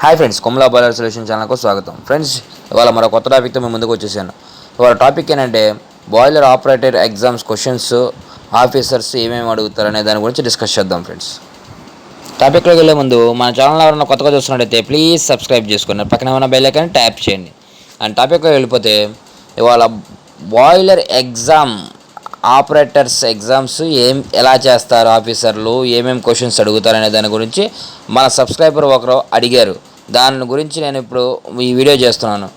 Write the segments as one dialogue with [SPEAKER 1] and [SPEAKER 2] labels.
[SPEAKER 1] Hi friends, కొమ్ములా boiler solution ఛానల్కు స్వాగతం. Friends, ఇవాళ మరో కొత్త టాపిక్తో మేము ముందుకు వచ్చేసాను. ఇవాళ టాపిక్ ఏంటంటే boiler operator exams questions officers ఏమేమి అడుగుతారు అనే దాని గురించి డిస్కస్ చేద్దాం. ఫ్రెండ్స్, టాపిక్లోకి వెళ్ళే ముందు మన ఛానల్ ఎవరైనా కొత్తగా చూస్తున్నట్టయితే ప్లీజ్ సబ్స్క్రైబ్ చేసుకుని పక్కన ఉన్న బెల్ ఐకాన్ ట్యాప్ చేయండి. అండ్ టాపిక్లోకి వెళ్ళిపోతే ఇవాళ బాయిలర్ ఎగ్జామ్ ఆపరేటర్స్ ఎగ్జామ్స్ ఎలా చేస్తారు, ఆఫీసర్లు ఏమేమి క్వశ్చన్స్ అడుగుతారు అనే దాని గురించి మన సబ్స్క్రైబర్ ఒకరు అడిగారు. దాని గురించి నేను ఇప్పుడు ఈ వీడియో చేస్తున్నాను.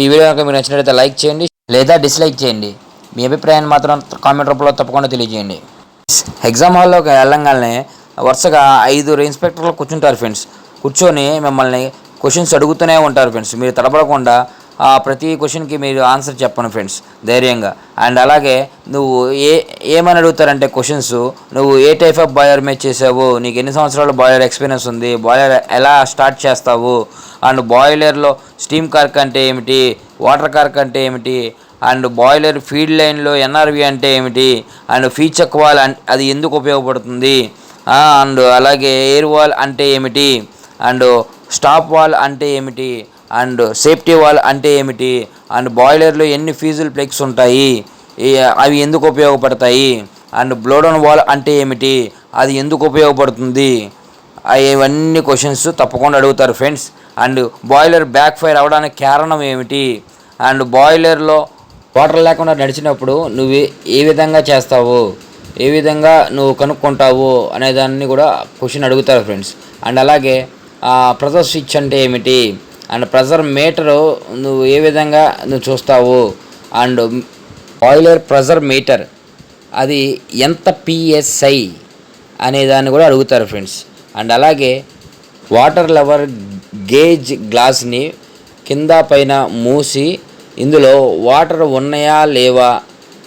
[SPEAKER 1] ఈ వీడియో కనుక మీకు నచ్చినట్లయితే లైక్ చేయండి లేదా డిస్లైక్ చేయండి. మీ అభిప్రాయాన్ని మాత్రం కామెంట్ రూపంలో తప్పకుండా తెలియజేయండి. ఎగ్జామ్ హాల్లోకి వెళ్ళంగానే వరుసగా 5 ఇన్స్పెక్టర్లు కూర్చుంటారు ఫ్రెండ్స్. కూర్చొని మిమ్మల్ని క్వశ్చన్స్ అడుగుతూనే ఉంటారు ఫ్రెండ్స్. మీరు తడబడకుండా ప్రతి క్వశ్చన్కి మీరు ఆన్సర్ చెప్పను ఫ్రెండ్స్, ధైర్యంగా. అండ్ అలాగే నువ్వు ఏమని అడుగుతారంటే క్వశ్చన్స్, నువ్వు ఏ టైప్ ఆఫ్ బాయిలర్ మీద చేసావు, నీకు ఎన్ని సంవత్సరాలు బాయిలర్ ఎక్స్పీరియన్స్ ఉంది, బాయిలర్ ఎలా స్టార్ట్ చేస్తావు, అండ్ బాయిలర్లో స్టీమ్ కార్క్ అంటే ఏమిటి, వాటర్ కార్క్ అంటే ఏమిటి, అండ్ బాయిలర్ ఫీడ్ లైన్లో ఎన్ఆర్వి అంటే ఏమిటి, అండ్ ఫీచక్ వాల్ అది ఎందుకు ఉపయోగపడుతుంది, అండ్ అలాగే ఎయిర్ వాల్ అంటే ఏమిటి, అండ్ స్టాప్ వాల్ అంటే ఏమిటి, అండ్ సేఫ్టీ వాల్ అంటే ఏమిటి, అండ్ బాయిలర్లో ఎన్ని ఫ్యూజుల్ ప్లగ్స్ ఉంటాయి, అవి ఎందుకు ఉపయోగపడతాయి, అండ్ బ్లోడౌన్ వాల్ అంటే ఏమిటి, అది ఎందుకు ఉపయోగపడుతుంది, ఇవన్నీ క్వశ్చన్స్ తప్పకుండా అడుగుతారు friends. And boiler back fire అవ్వడానికి కారణం ఏమిటి, అండ్ బాయిలర్లో వాటర్ లేకుండా నడిచినప్పుడు నువ్వు ఏ విధంగా చేస్తావు, ఏ విధంగా నువ్వు కనుక్కుంటావు అనే దాన్ని కూడా క్వశ్చన్ అడుగుతారు ఫ్రెండ్స్. అండ్ అలాగే ప్రెజర్ స్విచ్ అంటే ఏమిటి, అండ్ ప్రెజర్ మీటరు నువ్వు ఏ విధంగా నువ్వు చూస్తావు, అండ్ బాయిలర్ ప్రెజర్ మీటర్ అది ఎంత పిఎస్ఐ అనే దాన్ని కూడా అడుగుతారు ఫ్రెండ్స్. అండ్ అలాగే వాటర్ లెవెల్ గేజ్ గ్లాస్ని కింద పైన మూసి ఇందులో వాటర్ ఉన్నాయా లేవా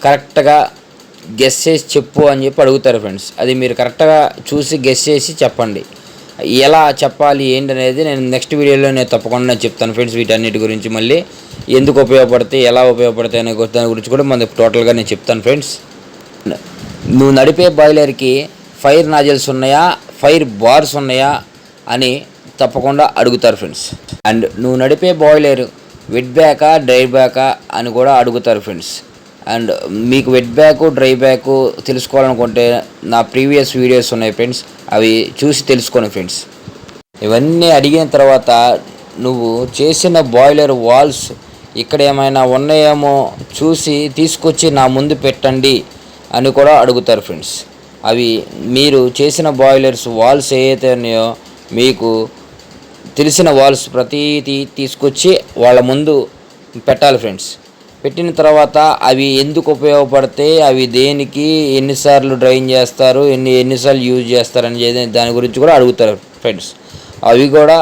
[SPEAKER 1] కరెక్ట్గా గెస్ చేసి చెప్పు అని చెప్పి అడుగుతారు ఫ్రెండ్స్. అది మీరు కరెక్ట్గా చూసి గెస్ చేసి చెప్పండి. ఎలా చెప్పాలి ఏంటనేది నేను నెక్స్ట్ వీడియోలో నేను తప్పకుండా చెప్తాను ఫ్రెండ్స్. వీటన్నిటి గురించి మళ్ళీ ఎందుకు ఉపయోగపడతాయి, ఎలా ఉపయోగపడతాయి అనే దాని గురించి కూడా మనకి టోటల్గా నేను చెప్తాను ఫ్రెండ్స్. నువ్వు నడిపే బాయిలర్కి ఫైర్ నాజిల్స్ ఉన్నాయా, ఫైర్ బార్స్ ఉన్నాయా అని తప్పకుండా అడుగుతారు ఫ్రెండ్స్. అండ్ నువ్వు నడిపే బాయిలర్ వెట్ బ్యాకా డ్రై బ్యాకా అని కూడా అడుగుతారు ఫ్రెండ్స్. అండ్ మీకు వెట్ బ్యాక్ డ్రై బ్యాక్ తెలుసుకోవాలనుకుంటే నా ప్రీవియస్ వీడియోస్ ఉన్నాయి ఫ్రెండ్స్, అవి చూసి తెలుసుకోండి ఫ్రెండ్స్. ఇవన్నీ అడిగిన తర్వాత నువ్వు చేసిన బాయిలర్ వాల్స్ ఇక్కడ ఏమైనా ఉన్నాయేమో చూసి తీసుకొచ్చి నా ముందు పెట్టండి అని కూడా అడుగుతారు ఫ్రెండ్స్. అవి మీరు చేసిన బాయిలర్స్ వాల్స్ ఏవైతే ఉన్నాయో మీకు తెలిసిన వాల్స్ ప్రతిదీ తీసుకొచ్చి వాళ్ళ ముందు పెట్టాలి ఫ్రెండ్స్. పెట్టిన తర్వాత అవి ఎందుకు ఉపయోగపడతాయి, అవి దేనికి ఎన్నిసార్లు డ్రైన్ చేస్తారు, ఎన్నిసార్లు యూజ్ చేస్తారు అని దాని గురించి కూడా అడుగుతారు ఫ్రెండ్స్. అవి కూడా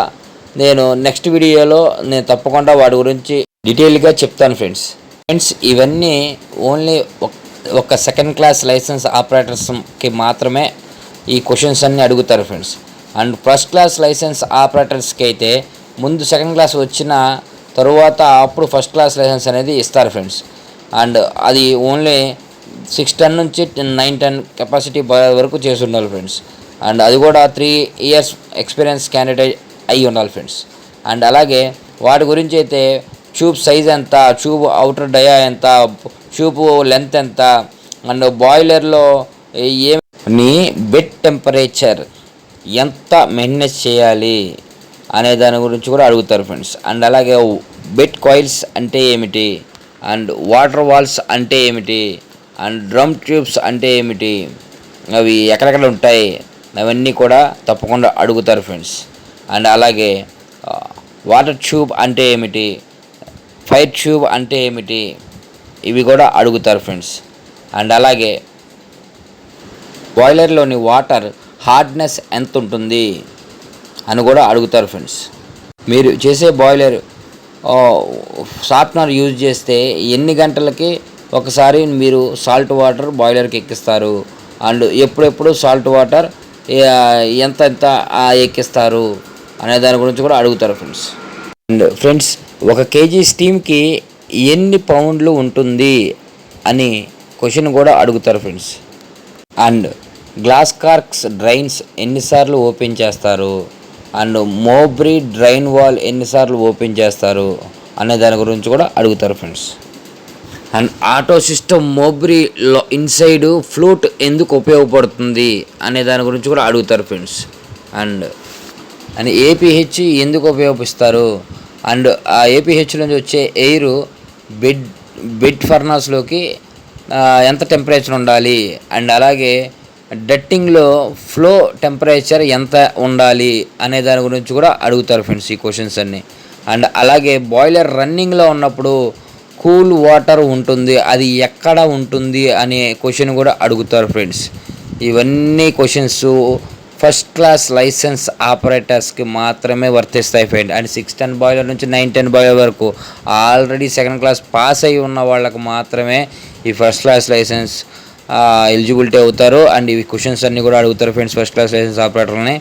[SPEAKER 1] నేను నెక్స్ట్ వీడియోలో నేను తప్పకుండా వాటి గురించి డీటెయిల్గా చెప్తాను ఫ్రెండ్స్. ఇవన్నీ ఓన్లీ ఒక సెకండ్ క్లాస్ లైసెన్స్ ఆపరేటర్స్కి మాత్రమే ఈ క్వశ్చన్స్ అన్నీ అడుగుతారు friends. And first class license ఆపరేటర్స్కి అయితే ముందు సెకండ్ క్లాస్ వచ్చిన తరువాత అప్పుడు ఫస్ట్ క్లాస్ లైసెన్స్ అనేది ఇస్తారు ఫ్రెండ్స్. అండ్ అది ఓన్లీ 6 టన్ నుంచి 9 టన్ కెపాసిటీ వరకు చేసి ఉండాలి ఫ్రెండ్స్. అండ్ అది కూడా 3 ఇయర్స్ ఎక్స్పీరియన్స్ క్యాండిడేట్ అయి ఉండాలి ఫ్రెండ్స్. అండ్ అలాగే వాటి గురించి అయితే ట్యూబ్ సైజ్ ఎంత, ట్యూబ్ అవుటర్ డయా ఎంత, ట్యూబ్ లెంత్ ఎంత, అండ్ బాయిలర్లో ఏమి బెడ్ టెంపరేచర్ ఎంత మెయింటెనెన్స్ చేయాలి అనే దాని గురించి కూడా అడుగుతారు ఫ్రెండ్స్. అండ్ అలాగే బెడ్ కాయిల్స్ అంటే ఏమిటి, అండ్ వాటర్ వాల్స్ అంటే ఏమిటి, అండ్ డ్రమ్ ట్యూబ్స్ అంటే ఏమిటి, అవి ఎక్కడెక్కడ ఉంటాయి అవన్నీ కూడా తప్పకుండా అడుగుతారు ఫ్రెండ్స్. అండ్ అలాగే వాటర్ ట్యూబ్ అంటే ఏమిటి, ఫైర్ ట్యూబ్ అంటే ఏమిటి, ఇవి కూడా అడుగుతారు ఫ్రెండ్స్. అండ్ అలాగే బాయిలర్లోని వాటర్ హార్డ్నెస్ ఎంత ఉంటుంది అని కూడా అడుగుతారు ఫ్రెండ్స్. మీరు చేసే బాయిలర్ షార్ప్నర్ యూజ్ చేస్తే ఎన్ని గంటలకి ఒకసారి మీరు సాల్ట్ వాటర్ బాయిలర్కి ఎక్కిస్తారు, అండ్ ఎప్పుడెప్పుడు సాల్ట్ వాటర్ ఎంత ఎక్కిస్తారు అనే దాని గురించి కూడా అడుగుతారు ఫ్రెండ్స్. అండ్ ఫ్రెండ్స్, 1 కేజీ స్టీమ్కి ఎన్ని పౌండ్లు ఉంటుంది అని క్వశ్చన్ కూడా అడుగుతారు friends. And glass corks drains ఎన్నిసార్లు ఓపెన్ చేస్తారు, అండ్ మోబ్రీ డ్రైన్ వాల్ ఎన్నిసార్లు ఓపెన్ చేస్తారు అనే దాని గురించి కూడా అడుగుతారు friends. And auto system Mobrey inside float ఎందుకు ఉపయోగపడుతుంది అనే దాని గురించి కూడా అడుగుతారు ఫ్రెండ్స్. అండ్ అండ్ ఏపీహెచ్ ఎందుకు ఉపయోగిస్తారు, అండ్ ఆ ఏపీహెచ్ నుంచి వచ్చే ఎయిర్ బెడ్ ఫర్నాస్లోకి ఎంత టెంపరేచర్ ఉండాలి, అండ్ అలాగే డట్టింగ్లో ఫ్లో టెంపరేచర్ ఎంత ఉండాలి అనే దాని గురించి కూడా అడుగుతారు ఫ్రెండ్స్ ఈ క్వశ్చన్స్ అన్నీ. అండ్ అలాగే బాయిలర్ రన్నింగ్లో ఉన్నప్పుడు కూల్ వాటర్ ఉంటుంది, అది ఎక్కడ ఉంటుంది అనే క్వశ్చన్ కూడా అడుగుతారు ఫ్రెండ్స్. ఇవన్నీ క్వశ్చన్స్ ఫస్ట్ క్లాస్ లైసెన్స్ ఆపరేటర్స్కి మాత్రమే వర్తిస్తాయి ఫ్రెండ్. అండ్ 610 బాయిలర్ నుంచి 910 బాయిలర్ వరకు ఆల్రెడీ సెకండ్ క్లాస్ పాస్ అయి ఉన్న వాళ్ళకు మాత్రమే ఈ ఫస్ట్ క్లాస్ లైసెన్స్ ఎలిజిబిలిటీ అవుతారు. అండ్ ఇవి క్వశ్చన్స్ అన్నీ కూడా అడుగుతారు ఫ్రెండ్స్ ఫస్ట్ క్లాస్ లైసెన్స్ ఆపరేటర్ని.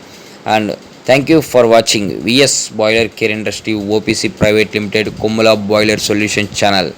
[SPEAKER 1] And thank you for watching VS boiler care industry OPC private limited Kommula boiler solution channel.